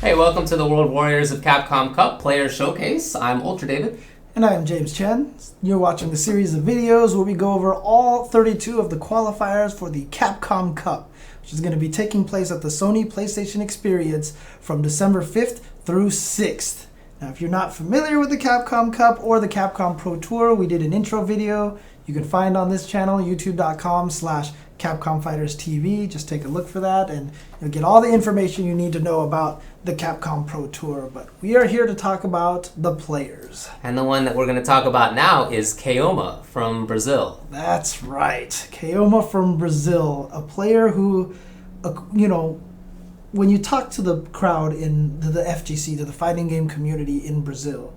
Hey, welcome to the World Warriors of Capcom Cup Player Showcase. I'm Ultra David. And I'm James Chen. You're watching the series of videos where we go over all 32 of the qualifiers for the Capcom Cup, which is going to be taking place at the Sony PlayStation Experience from December 5th through 6th. Now, if you're not familiar with the Capcom Cup or the Capcom Pro Tour, we did an intro video you can find on this channel, youtube.com/Capcom Fighters TV. Just take a look for that and you'll get all the information you need to know about the Capcom Pro Tour. But we are here to talk about the players. And the one that we're going to talk about now is Keoma from Brazil. That's right. Keoma from Brazil, a player who, when you talk to the crowd in the FGC, to the fighting game community in Brazil,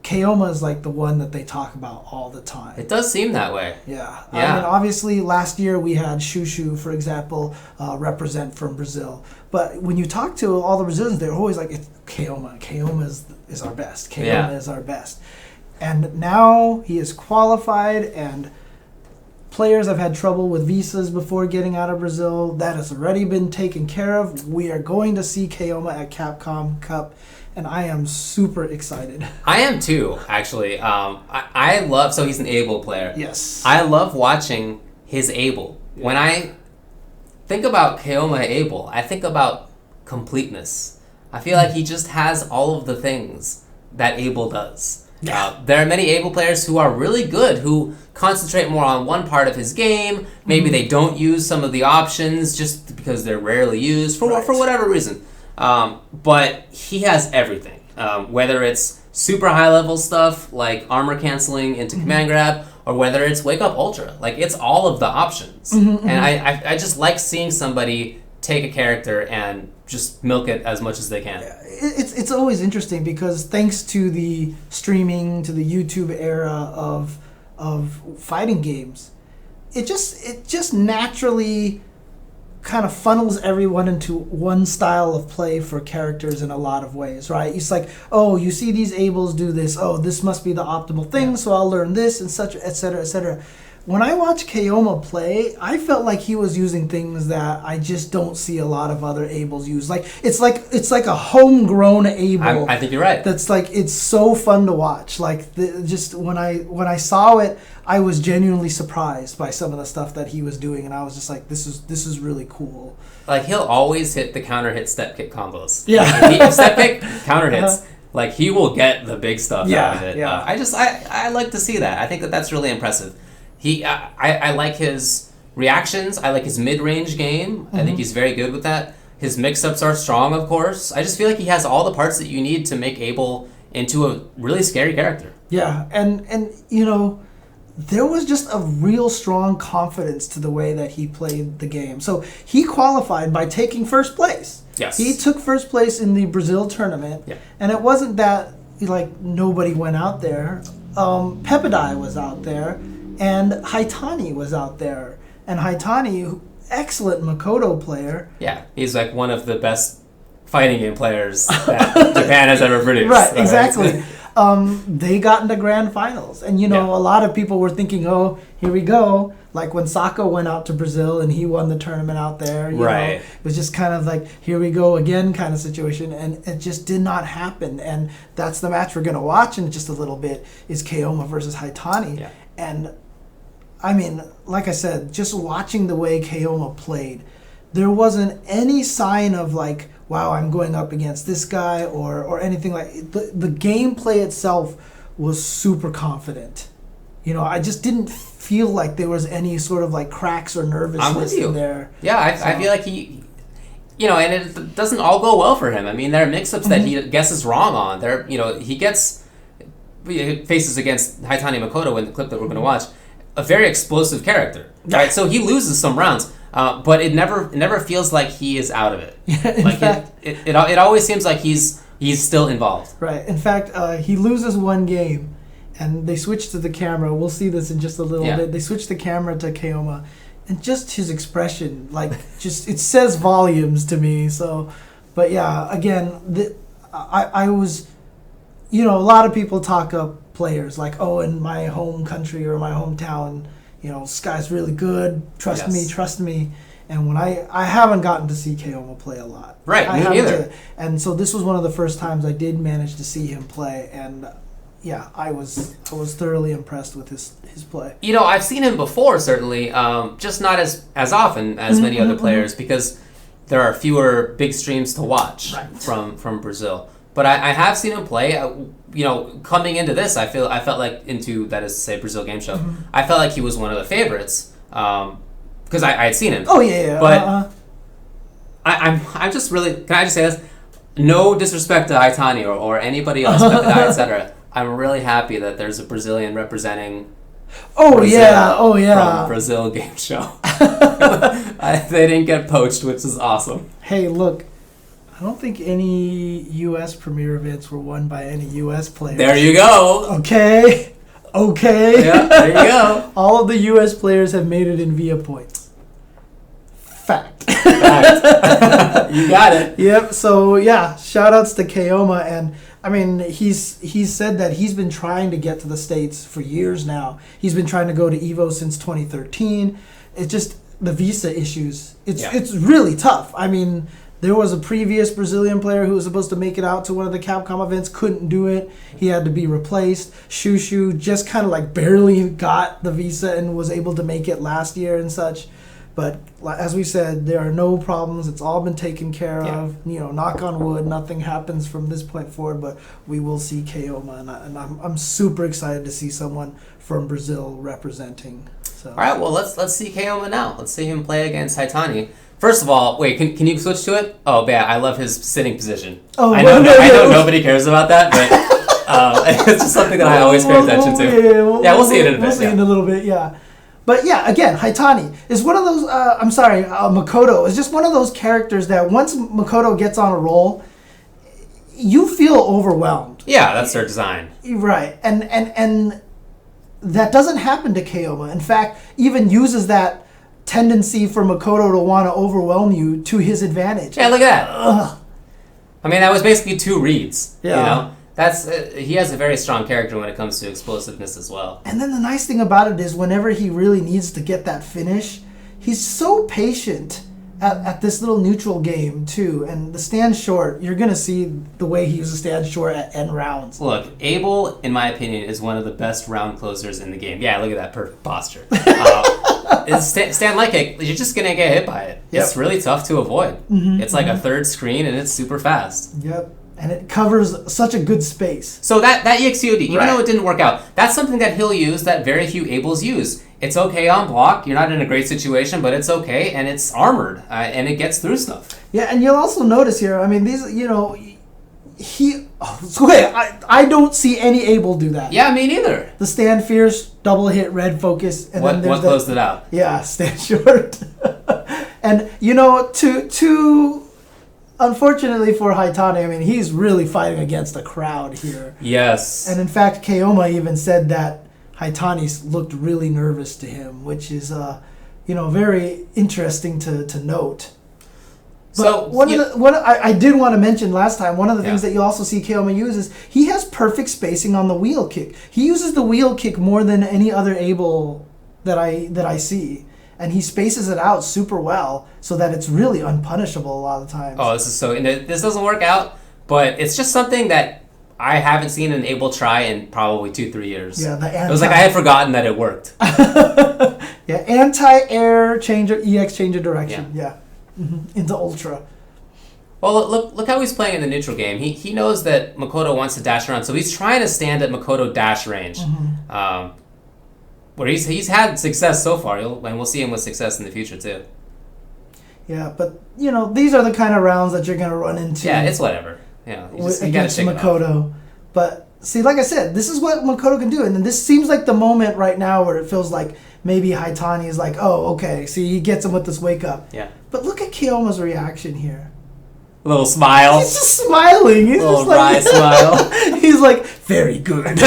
Keoma is like the one that they talk about all the time. It does seem that way. Yeah. I mean, obviously, last year we had Shushu, for example, represent from Brazil. But when you talk to all the Brazilians, they're always like, it's Keoma. Keoma is our best. Keoma is our best. And now he is qualified, and players have had trouble with visas before getting out of Brazil. That has already been taken care of. We are going to see Keoma at Capcom Cup, and I am super excited. I am too, actually. I love, so he's an Abel player. Yes. I love watching his Abel. Yeah. When I think about Keoma Abel, I think about completeness. I feel like he just has all of the things that Abel does. Yeah. There are many Abel players who are really good, who concentrate more on one part of his game. Maybe they don't use some of the options just because they're rarely used for whatever reason. But he has everything, whether it's super high level stuff like armor canceling into command grab, or whether it's wake up ultra. Like, it's all of the options. And I just like seeing somebody take a character and just milk it as much as they can. It's always interesting because thanks to the streaming, to the YouTube era of fighting games, it just naturally kind of funnels everyone into one style of play for characters in a lot of ways, right? It's like, oh, you see these Abels do this, oh, this must be the optimal thing, so I'll learn this, and such, etc., etc. When I watch Keoma play, I felt like he was using things that I just don't see a lot of other Abels use. Like it's like a homegrown Abel. I think you're right. That's like, it's so fun to watch. Like just when I saw it, I was genuinely surprised by some of the stuff that he was doing, and I was just like, this is really cool. Like, he'll always hit the counter hit step kick combos. Yeah. Like, if step kick counter hits. Like, he will get the big stuff out of it. Yeah. I like to see that. I think that's really impressive. I like his reactions. I like his mid-range game. I think he's very good with that. His mix-ups are strong, of course. I just feel like he has all the parts that you need to make Abel into a really scary character. Yeah, and there was just a real strong confidence to the way that he played the game. So he qualified by taking first place. Yes. He took first place in the Brazil tournament. Yeah. And it wasn't that like nobody went out there. Pepidai was out there, and Haitani was out there. And Haitani, excellent Makoto player. Yeah, he's like one of the best fighting game players that Japan has ever produced. Right, exactly. They got into grand finals, and a lot of people were thinking, oh, here we go, like when Sako went out to Brazil and he won the tournament out there. You know, it was just kind of like, here we go again kind of situation, and it just did not happen. And that's the match we're going to watch in just a little bit, is Keoma versus Haitani. And I mean, like I said, just watching the way Keoma played, there wasn't any sign of like, wow, I'm going up against this guy or anything like the gameplay itself was super confident. I just didn't feel like there was any sort of like cracks or nervousness in there. Yeah, I feel like he, and it doesn't all go well for him. I mean, there are mix-ups that he guesses wrong on. He faces against Haitani Makoto in the clip that we're going to watch, a very explosive character, right? So he loses some rounds. But it never feels like he is out of it. In fact, it always seems like he's still involved. Right. In fact, he loses one game, and they switch to the camera. We'll see this in just a little bit. They switch the camera to Keoma, and just his expression, like, just it says volumes to me. So, but yeah, again, I was, a lot of people talk up players like, oh, in my home country or my hometown, this guy's really good. Trust me. And when I haven't gotten to see Keoma play a lot. Right, me neither. And so this was one of the first times I did manage to see him play, and yeah, I was thoroughly impressed with his play. You know, I've seen him before, certainly, just not as often as many other players, because there are fewer big streams to watch from Brazil. But I have seen him play. You know, coming into this, I felt like that is to say Brazil Game Show. I felt like he was one of the favorites because I had seen him. Oh yeah. But I'm just really. Can I just say this? No disrespect to Aitani or anybody else, etc. I'm really happy that there's a Brazilian representing. From Brazil Game Show. They didn't get poached, which is awesome. Hey, look. I don't think any U.S. premier events were won by any U.S. players. There you go. Okay. Yeah, there you go. All of the U.S. players have made it in via points. Fact. You got it. Yep. So yeah, shout outs to Keoma, and I mean he's said that he's been trying to get to the States for years now. He's been trying to go to Evo since 2013. It's just the visa issues. It's really tough. I mean, there was a previous Brazilian player who was supposed to make it out to one of the Capcom events, couldn't do it. He had to be replaced. Shushu just kind of like barely got the visa and was able to make it last year and such. But as we said, there are no problems. It's all been taken care of. You know, knock on wood, nothing happens from this point forward. But we will see Keoma, and I'm super excited to see someone from Brazil representing. So. All right, well let's see Keoma now. Let's see him play against Haitani. First of all, wait, can you switch to it? Oh, yeah, I love his sitting position. Oh, I know nobody cares about that, but it's just something that I always pay attention to. We'll see it in a bit. We'll see it in a little bit, yeah. But yeah, again, Haitani is one of those, Makoto is just one of those characters that once Makoto gets on a roll, you feel overwhelmed. Yeah, that's their design. Right, and that doesn't happen to Keoma. In fact, even uses that tendency for Makoto to want to overwhelm you to his advantage. Yeah, look at that. Ugh. I mean, that was basically 2 reads. Yeah. You know? That's he has a very strong character when it comes to explosiveness as well. And then the nice thing about it is whenever he really needs to get that finish, he's so patient at this little neutral game too. And the stand short, you're going to see the way he uses stand short at end rounds. Look, Abel, in my opinion, is one of the best round closers in the game. Yeah, look at that perfect posture. Stand like it, you're just going to get hit by it. Yep. It's really tough to avoid. It's like a third screen and it's super fast. Yep. And it covers such a good space. So that EXCOD, even though it didn't work out, that's something that he'll use that very few Abels use. It's okay on block. You're not in a great situation, but it's okay, and it's armored, and it gets through stuff. Yeah, and you'll also notice here, I mean, these, you know, I don't see any Abel do that. Yeah, me neither. The stand fierce, double hit, red focus, and then there's what closed it out? Yeah, stand short. And, you know, to unfortunately for Haitani, I mean, he's really fighting against a crowd here. Yes. And in fact, Keoma even said that Haitani looked really nervous to him, which is, very interesting to note. But so I did want to mention last time, one of the things that you also see Keoma use is he has perfect spacing on the wheel kick. He uses the wheel kick more than any other Abel that I see. And he spaces it out super well so that it's really unpunishable a lot of the times. Oh, this doesn't work out, but it's just something that I haven't seen an Abel try in probably 2-3 years. Yeah, it was like I had forgotten that it worked. Yeah, anti-air changer, EX changer direction. Yeah. Into Ultra. Well, look how he's playing in the neutral game. He knows that Makoto wants to dash around, so he's trying to stand at Makoto dash range. Where he's had success so far, and we'll see him with success in the future too. Yeah, but these are the kind of rounds that you're going to run into. Yeah, it's whatever. You against Makoto. But see, like I said, this is what Makoto can do, and this seems like the moment right now where it feels like maybe Haitani is like, oh, okay, see, he gets him with this wake up. Yeah. But look at Keoma's reaction here. A little smile. He's just smiling. He's a little just like, wry smile. He's like, very good.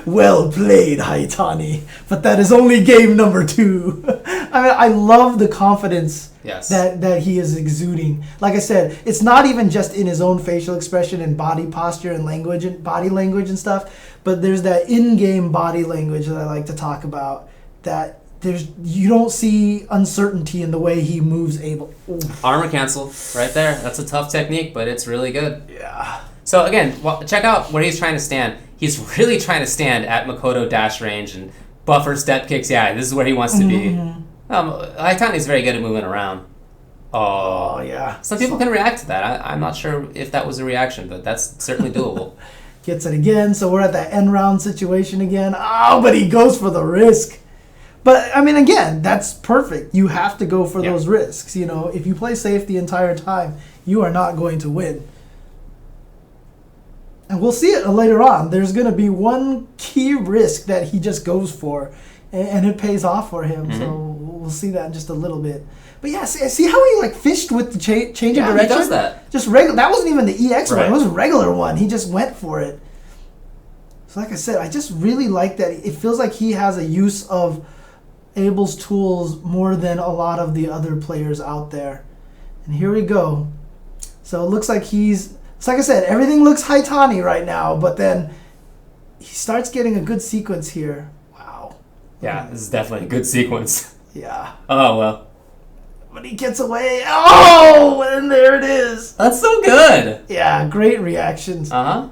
Well played, Haitani. But that is only game number 2. I mean, I love the confidence that he is exuding. Like I said, it's not even just in his own facial expression and body posture and language and body language and stuff, but there's that in-game body language that I like to talk about that you don't see uncertainty in the way he moves Abel. Ooh. Armor cancel right there. That's a tough technique, but it's really good. Yeah. So again, check out where he's trying to stand. He's really trying to stand at Makoto dash range and buffer step kicks. Yeah, this is where he wants to be. Haitani's very good at moving around. Oh yeah. Some people can react to that. I'm not sure if that was a reaction, but that's certainly doable. Gets it again, so we're at that end round situation again. Oh, but he goes for the risk. But, I mean, again, that's perfect. You have to go for those risks. You know, if you play safe the entire time, you are not going to win. And we'll see it later on. There's going to be one key risk that he just goes for, and it pays off for him. So we'll see that in just a little bit. But yeah, see how he like fished with the change of direction? Yeah, he does that. Just regular. That wasn't even the EX one. It was a regular one. He just went for it. So like I said, I just really like that. It feels like he has a use of Abel's tools more than a lot of the other players out there. And here we go. So it looks like it's like I said, everything looks Haitani right now, but then he starts getting a good sequence here. Wow. Yeah, this is definitely a good sequence. Yeah. Oh, well. But he gets away. Oh, and there it is. That's so good. Yeah, great reactions. Uh-huh.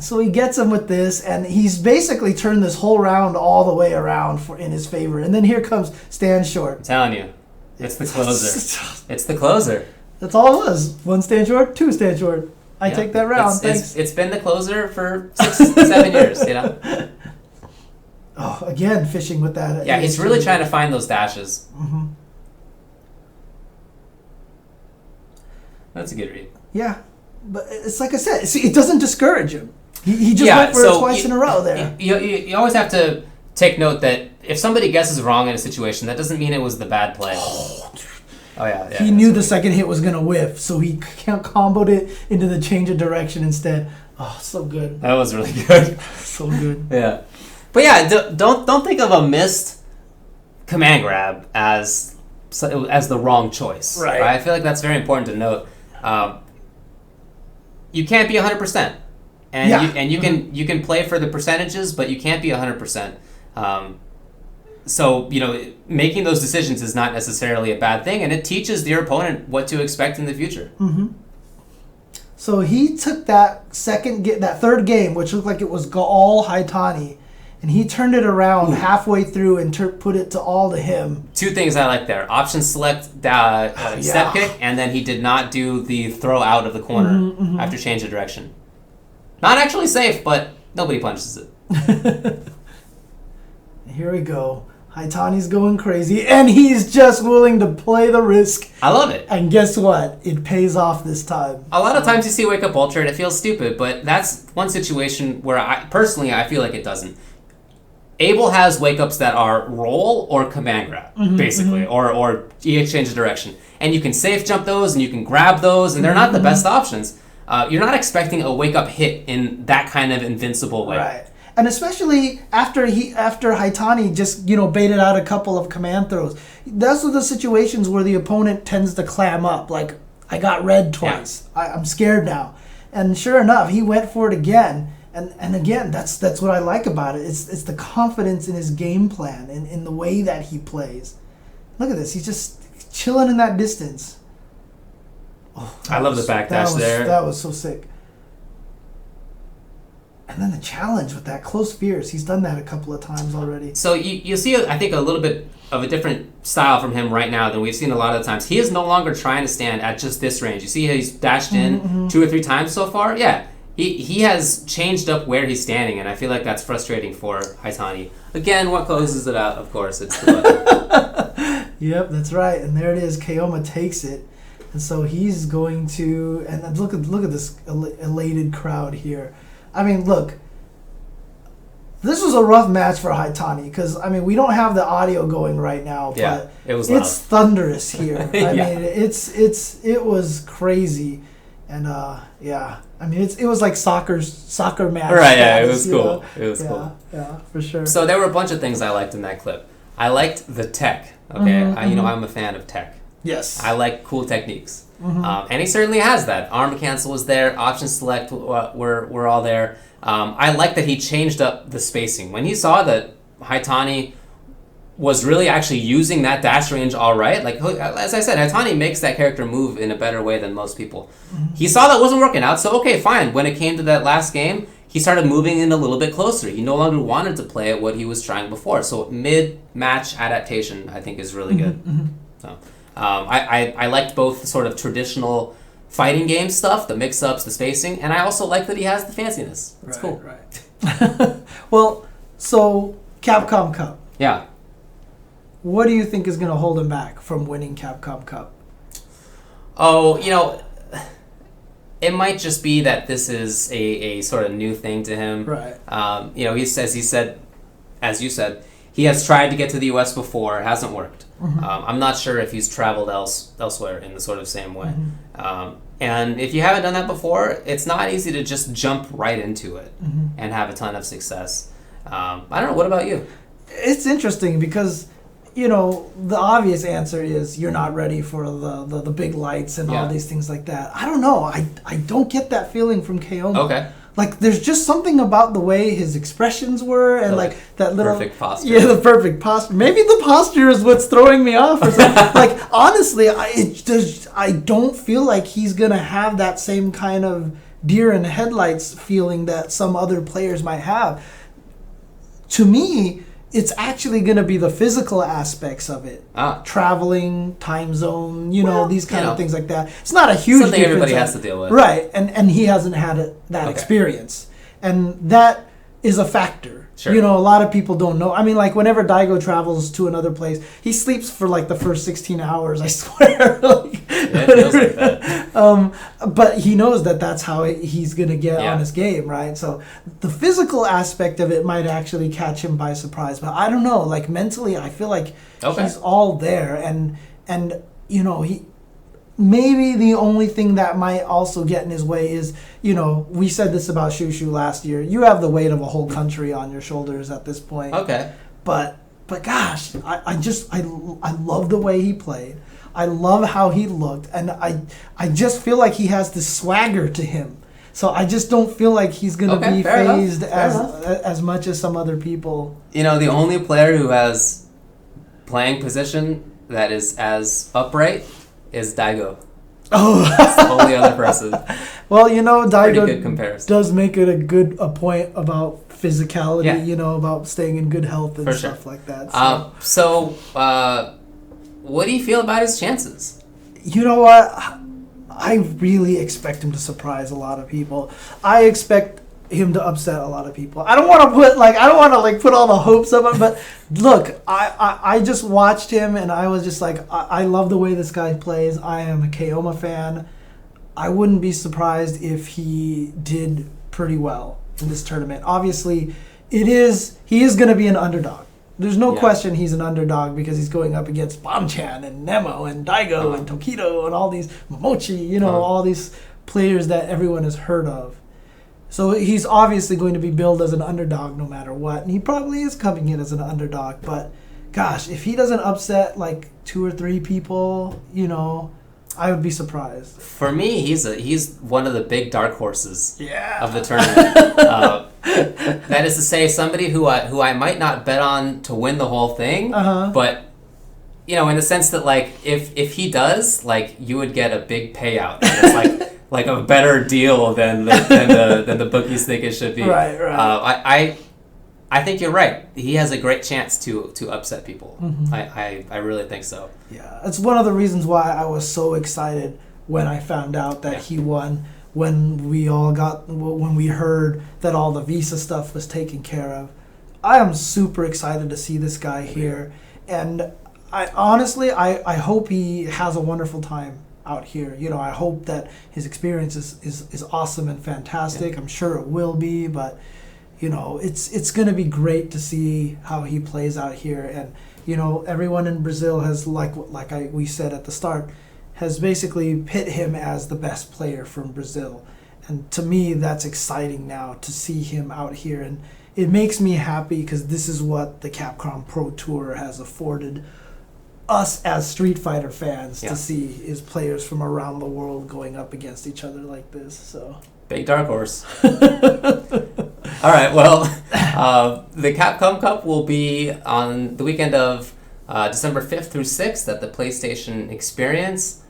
So he gets him with this, and he's basically turned this whole round all the way around in his favor. And then here comes stand short. I'm telling you, it's the closer. It's the closer. That's all it was. One stand short, two stand short. I take that round. Thanks. It's been the closer for 6-7 years, you know? Oh, again, fishing with that. Yeah, he's really trying to find those dashes. Mm-hmm. That's a good read. Yeah, but it's like I said, see, it doesn't discourage him. He just went for it twice in a row there. You always have to take note that if somebody guesses wrong in a situation, that doesn't mean it was the bad play. Oh yeah. He knew the second hit was going to whiff, so he comboed it into the change of direction instead. Oh, so good. That was really good. So good. Yeah. But yeah, don't think of a missed command grab as the wrong choice. Right. I feel like that's very important to note. You can't be 100%, and you can play for the percentages, but you can't be 100%. So making those decisions is not necessarily a bad thing, and it teaches your opponent what to expect in the future. Mm-hmm. So he took that third game, which looked like it was all Haitani, and he turned it around halfway through and put it to all to him. Two things I like there. Option select step kick, and then he did not do the throw out of the corner after change of direction. Not actually safe, but nobody punches it. Here we go. Haitani's going crazy, and he's just willing to play the risk. I love it. And guess what? It pays off this time. A lot of times you see Wake Up Ultra and it feels stupid, but that's one situation where I feel like it doesn't. Abel has wake-ups that are roll or command grab, basically, or exchange of direction. And you can safe jump those, and you can grab those, and they're not the best options. You're not expecting a wake-up hit in that kind of invincible way. Right. And especially after Haitani just, baited out a couple of command throws. Those are the situations where the opponent tends to clam up. Like, I got red twice. Yeah. I'm scared now. And sure enough, he went for it again. And again, that's what I like about it. It's the confidence in his game plan and in the way that he plays. Look at this. He's just chilling in that distance. Oh, I love the backdash there. That was so sick. And then the challenge with that close fierce. He's done that a couple of times already. So you see, I think, a little bit of a different style from him right now than we've seen a lot of the times. He is no longer trying to stand at just this range. You see he's dashed in 2 or 3 times so far? Yeah. He has changed up where he's standing, and I feel like that's frustrating for Haitani. Again, what closes it out, of course, it's the button. Yep, that's right. And there it is. Keoma takes it. And so he's going to... And look at this elated crowd here. I mean, look. This was a rough match for Haitani because, we don't have the audio going right now, but it's thunderous here. I mean, it was crazy. And, it was like soccer match. Right, yeah, it was cool. It was cool. Yeah, for sure. So there were a bunch of things I liked in that clip. I liked the tech, okay? I'm a fan of tech. Yes. I like cool techniques. And he certainly has that. Arm cancel was there. Option select were all there. I like that he changed up the spacing. When he saw that Haitani was really actually using that dash range all right. Like, as I said, Haitani makes that character move in a better way than most people. Mm-hmm. He saw that wasn't working out, so okay, fine. When it came to that last game, he started moving in a little bit closer. He no longer wanted to play at what he was trying before. So mid-match adaptation, I think, is really good. Mm-hmm. So I liked both sort of traditional fighting game stuff, the mix-ups, the spacing, and I also like that he has the fanciness. That's cool. Right. Well, so Capcom Cup. Yeah. What do you think is going to hold him back from winning Capcom Cup? Oh, it might just be that this is a sort of new thing to him. Right. He said, as you said, he has tried to get to the U.S. before. It hasn't worked. Mm-hmm. I'm not sure if he's traveled elsewhere in the sort of same way. Mm-hmm. And if you haven't done that before, it's not easy to just jump right into it and have a ton of success. I don't know. What about you? It's interesting because, the obvious answer is you're not ready for the big lights and all these things like that. I don't know. I don't get that feeling from Keoma. Okay. Like, there's just something about the way his expressions were and, like, that little... Perfect posture. Yeah, the perfect posture. Maybe the posture is what's throwing me off or something. Like, honestly, I don't feel like he's going to have that same kind of deer in headlights feeling that some other players might have. To me, it's actually going to be the physical aspects of it. Traveling, time zone, these kind of things like that. It's not a huge something difference. Everybody has to deal with. Right, and he hasn't had that experience. And that is a factor. Sure. A lot of people don't know. I mean, like, whenever Daigo travels to another place, he sleeps for, like, the first 16 hours, I swear. It feels like that. But he knows that that's how he's going to get on his game, right? So the physical aspect of it might actually catch him by surprise. But I don't know. Like, mentally, I feel like he's all there. And he... Maybe the only thing that might also get in his way is, we said this about Shushu last year. You have the weight of a whole country on your shoulders at this point. Okay. But gosh, I love the way he played. I love how he looked, and I just feel like he has this swagger to him. So I just don't feel like he's going to be phased as much as some other people. The only player who has playing position that is as upright is Daigo. Oh, that's the only other person. Well, Daigo does make it a point about physicality. About staying in good health and stuff like that. So, what do you feel about his chances? You know what? I really expect him to surprise a lot of people. I expect him to upset a lot of people. I don't want to put all the hopes up, but look, I just watched him and I was just like, I love the way this guy plays. I am a Keoma fan. I wouldn't be surprised if he did pretty well in this tournament. Obviously, he is going to be an underdog. There's no question he's an underdog because he's going up against Bonchan and Nemo and Daigo and Tokido and all these Momochi, all these players that everyone has heard of. So he's obviously going to be billed as an underdog no matter what. And he probably is coming in as an underdog. But, gosh, if he doesn't upset, like, 2 or 3 people, I would be surprised. For me, he's one of the big dark horses of the tournament. That is to say, somebody who I might not bet on to win the whole thing, but... in the sense that, like, if he does, like, you would get a big payout. And it's like a better deal than the bookies think it should be. Right. I think you're right. He has a great chance to upset people. Mm-hmm. I really think so. Yeah, it's one of the reasons why I was so excited when I found out that he won. When we heard that all the visa stuff was taken care of. I am super excited to see this guy here, and I honestly hope he has a wonderful time out here. I hope that his experience is awesome and fantastic. Yeah. I'm sure it will be, but it's going to be great to see how he plays out here. And everyone in Brazil has, we said at the start, has basically pit him as the best player from Brazil. And to me, that's exciting now to see him out here, and it makes me happy because this is what the Capcom Pro Tour has afforded us as Street Fighter fans to see, is players from around the world going up against each other like this. So big dark horse. All right, well, the Capcom Cup will be on the weekend of December 5th through 6th at the PlayStation Experience.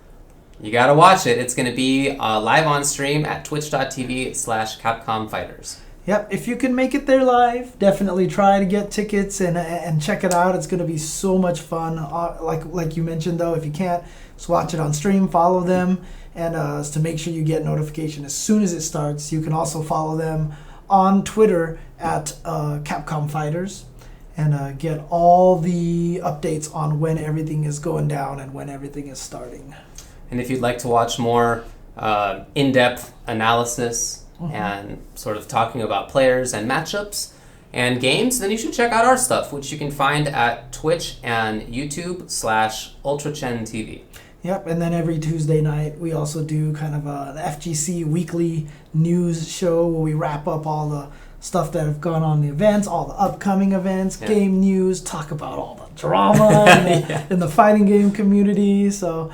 You got to watch it. It's going to be live on stream at twitch.tv/Capcom Fighters. Yep, if you can make it there live, definitely try to get tickets and check it out. It's going to be so much fun. Like you mentioned, though, if you can't, just watch it on stream, follow them, and to make sure you get notification as soon as it starts. You can also follow them on Twitter at Capcom Fighters and get all the updates on when everything is going down and when everything is starting. And if you'd like to watch more in-depth analysis and sort of talking about players and matchups and games, then you should check out our stuff, which you can find at Twitch and YouTube/UltraChenTV. Yep, and then every Tuesday night we also do kind of an FGC weekly news show where we wrap up all the stuff that have gone on in the events, all the upcoming events, game news, talk about all the drama in the fighting game community. So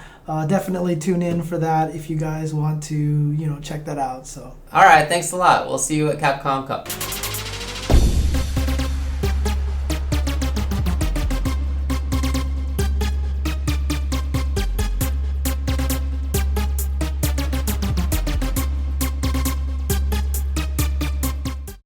definitely tune in for that if you guys want to, check that out. So. All right, thanks a lot. We'll see you at Capcom Cup.